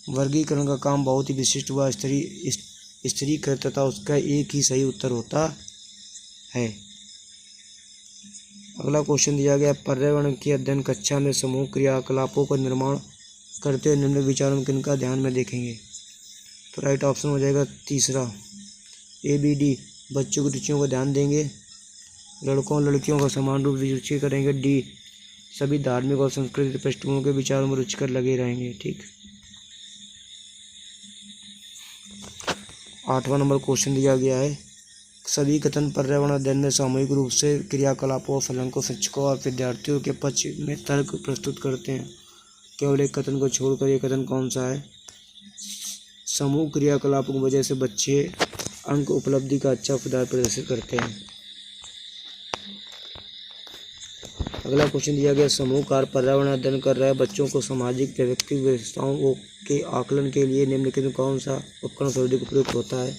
वर्गीकरण का काम बहुत ही विशिष्ट व स्थिरीकृत तथा उसका एक ही सही उत्तर होता है। अगला क्वेश्चन दिया गया, पर्यावरण की अध्ययन कक्षा में समूह क्रियाकलापों का निर्माण करते हुए निम्न विचारों किनका ध्यान में देखेंगे? तो राइट ऑप्शन हो जाएगा 3 ABD, बच्चों की रुचियों का ध्यान देंगे, लड़कों और लड़कियों का समान रूप से रुचि करेंगे। D, सभी धार्मिक और सांस्कृतिक पृष्ठभूमि के विचारों में रुचिकर लगे रहेंगे। ठीक। 8वां नंबर क्वेश्चन दिया गया है, सभी कथन पर्यावरण अध्ययन में सामूहिक रूप से क्रियाकलापों और फलन को शिक्षकों और विद्यार्थियों के पक्ष में तर्क प्रस्तुत करते हैं। केवल एक कथन को छोड़कर यह कथन कौन सा है? समूह क्रियाकलापों की वजह से बच्चे अंक उपलब्धि का अच्छा सुधार प्रदर्शित करते हैं। अगला क्वेश्चन दिया गया, समूह कार्य पर्यावरण अध्ययन कर रहे बच्चों को सामाजिक व्यक्तिगत विशेषताओं के आकलन के लिए निम्नलिखित में कौन सा उपकरण सर्वाधिक उपयुक्त होता है?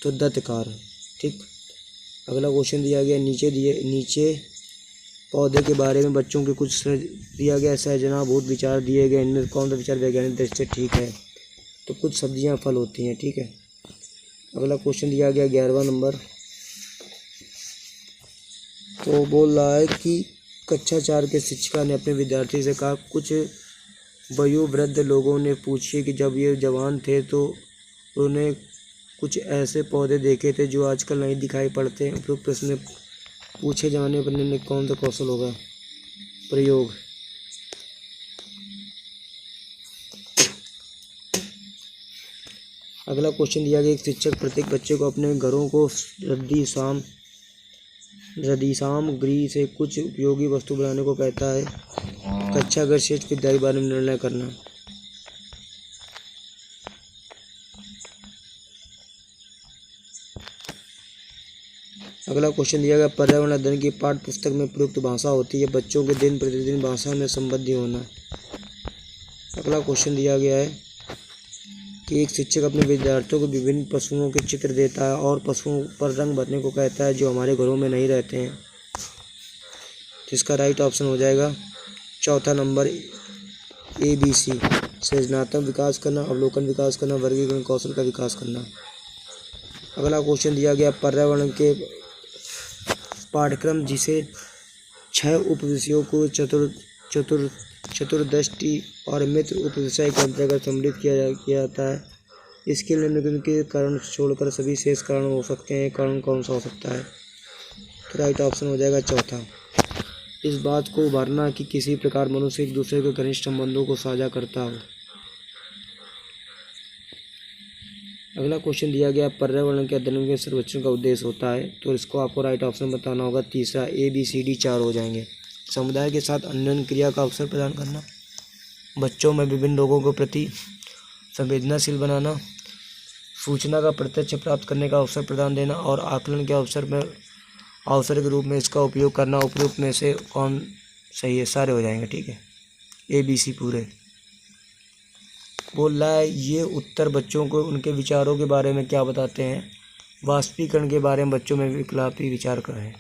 तो दत्त कार्य। ठीक। अगला क्वेश्चन दिया गया, नीचे पौधे के बारे में बच्चों के कुछ दिया गया सहजनाभूत विचार दिए गए, इनमें कौन सा विचार वैज्ञानिक दृष्टि से ठीक है? तो कुछ सब्जियां फल होती हैं। ठीक है। अगला क्वेश्चन दिया गया 11वां नंबर, तो बोल रहा है कि कक्षा 4 के शिक्षिका ने अपने विद्यार्थी से कहा, कुछ वयोवृद्ध लोगों ने पूछे कि जब ये जवान थे तो उन्होंने कुछ ऐसे पौधे देखे थे जो आजकल नहीं दिखाई पड़ते। उपयुक्त प्रश्न में पूछे जाने पर निम्न कौन सा कौशल होगा? प्रयोग। अगला क्वेश्चन दिया गया, एक शिक्षक प्रत्येक बच्चे को अपने घरों को रद्दी सामग्री से कुछ उपयोगी वस्तु बनाने को कहता है। कक्षा घर श्रेष्ठ विद्या के बारे में निर्णय करना। अगला क्वेश्चन दिया गया, पर्यावरण अध्ययन की पाठ्य पुस्तक में प्रयुक्त भाषा होती है। बच्चों के दिन प्रतिदिन भाषा में संबद्ध होना। अगला क्वेश्चन दिया गया है कि एक शिक्षक अपने विद्यार्थियों को विभिन्न पशुओं के चित्र देता है और पशुओं पर रंग भरने को कहता है जो हमारे घरों में नहीं रहते हैं। तो इसका राइट ऑप्शन हो जाएगा चौथा नंबर ABC, सृजनात्मक विकास करना, अवलोकन विकास करना, वर्गीकरण कौशल का विकास करना। अगला क्वेश्चन दिया गया, पर्यावरण के पाठ्यक्रम जिसे 6 उपविषयों को चतुर्दष्टि और मित्र उपविषय के अंतर्गत सम्मिलित किया जाता है। इसके निम्नलिखित के कारण छोड़कर सभी शेष कारण हो सकते हैं। कारण कौन सा हो सकता है? तो राइट ऑप्शन हो जाएगा चौथा। इस बात को उभारना कि किसी प्रकार मनुष्य एक दूसरे के घनिष्ठ संबंधों को साझा करता हो। अगला क्वेश्चन दिया गया, पर्यावरण के अध्ययन के सर्वेक्षण का उद्देश्य होता है। तो इसको आपको राइट ऑप्शन बताना होगा। तीसरा ABCD 4 हो जाएंगे। समुदाय के साथ अन्योन्य क्रिया का अवसर प्रदान करना, बच्चों में विभिन्न लोगों के प्रति संवेदनशील बनाना, सूचना का प्रत्यक्ष प्राप्त करने का अवसर प्रदान देना और आकलन के अवसर के रूप में इसका उपयोग करना। उपयुक्त में से कौन सही है, सारे हो जाएंगे। ठीक है, ABC पूरे। बोल रहा है ये उत्तर बच्चों को उनके विचारों के बारे में क्या बताते हैं? वाष्पीकरण के बारे में बच्चों में विकल्पी विचार करें।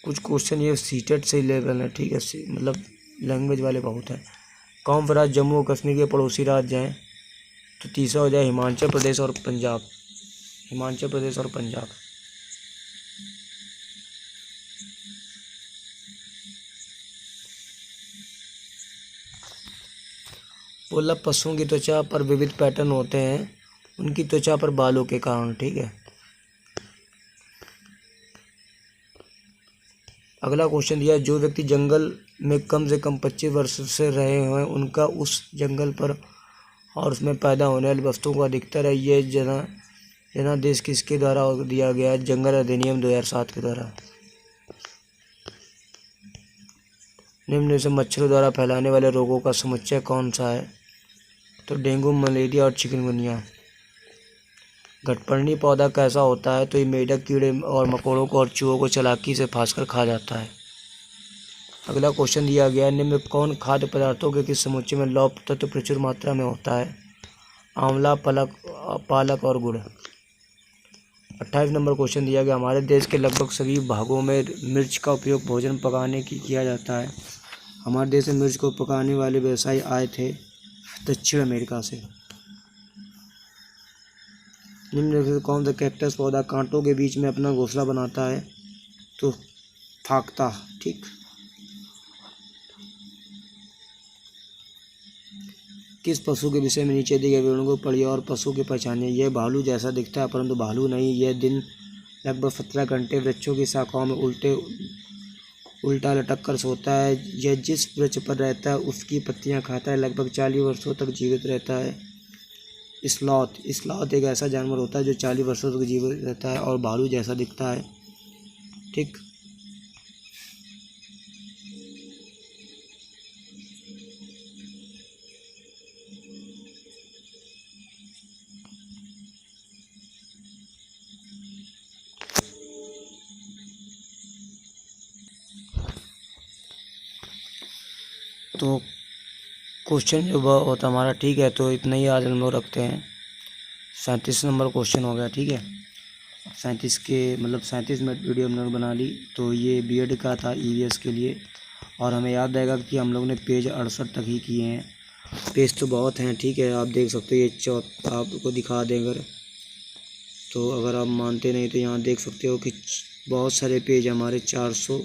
कुछ क्वेश्चन ये सीटेट से लेवल है। ठीक है, मतलब लैंग्वेज वाले बहुत हैं। कौन सा राज्य जम्मू और कश्मीर के पड़ोसी राज्य हैं? तो तीसरा हो जाए हिमाचल प्रदेश और पंजाब। हिमाचल प्रदेश और पंजाब। बोला पशुओं की त्वचा पर विविध पैटर्न होते हैं उनकी त्वचा पर बालों के कारण। ठीक है, अगला क्वेश्चन दिया, जो व्यक्ति जंगल में कम से कम 25 वर्ष से रहे हैं उनका उस जंगल पर और उसमें पैदा होने वाली वस्तुओं का अधिकतर है। ये जनादेश किसके द्वारा दिया गया है? जंगल अधिनियम 2007 के द्वारा। निम्न में से मच्छरों द्वारा फैलाने वाले रोगों का समुच्चय कौन सा है? तो डेंगू, मलेरिया और चिकनगुनिया। घटपर्णी पौधा कैसा होता है? तो ये मेढक कीड़े और मकोड़ों को और चूहों को चालाकी से फांसकर खा जाता है। अगला क्वेश्चन दिया गया, निम्न में कौन खाद्य पदार्थों के किस समुच्चय में लौह तत्व प्रचुर मात्रा में होता है? आंवला, पालक और गुड़। 28 नंबर क्वेश्चन दिया गया, हमारे देश के लगभग सभी भागों में मिर्च का उपयोग भोजन पकाने की किया जाता है। हमारे देश में मिर्च को पकाने वाले व्यवसायी आए थे दक्षिण अमेरिका से। निम्न में से कौन सा कैक्टस पौधा कांटों के बीच में अपना घोंसला बनाता है? तो फाख्ता। ठीक, किस पशु के विषय में नीचे दिए गए विवरणों को पढ़िए और पशु के पहचानिए। यह भालू जैसा दिखता है परंतु भालू नहीं। यह दिन लगभग 17 घंटे वृक्षों की शाखाओं में उल्टा लटक कर सोता है। यह जिस वृक्ष पर रहता है उसकी पत्तियां खाता है। लगभग 40 वर्षों तक जीवित रहता है। स्लॉथ एक ऐसा जानवर होता है जो 40 वर्षों तक जीवित रहता है और भालू जैसा दिखता है। ठीक, तो क्वेश्चन जो होता हमारा, ठीक है, तो इतना ही आज हम लोग रखते हैं। 37 नंबर क्वेश्चन हो गया। ठीक है, 37 के मतलब 37 मिनट वीडियो हम लोग बना ली। तो ये बीएड का था EVS के लिए। और हमें याद रहेगा कि हम लोग ने पेज 68 तक ही किए हैं। पेज तो बहुत हैं। ठीक है, आप देख सकते हो, ये आपको दिखा दें अगर, तो अगर आप मानते नहीं तो यहाँ देख सकते हो कि बहुत सारे पेज हमारे 400।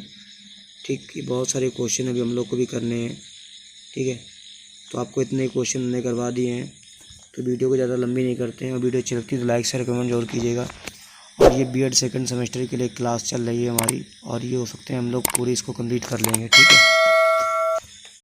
ठीक, बहुत सारे क्वेश्चन अभी हम लोग को भी करने हैं। ठीक है, तो आपको इतने क्वेश्चन हमने करवा दिए हैं। तो वीडियो को ज़्यादा लंबी नहीं करते हैं और वीडियो अच्छी लगती है तो लाइक शेयर कमेंट जरूर कीजिएगा। और ये बीएड सेकंड सेमेस्टर के लिए क्लास चल रही है हमारी और ये हो सकते हैं हम लोग पूरी इसको कंप्लीट कर लेंगे। ठीक है।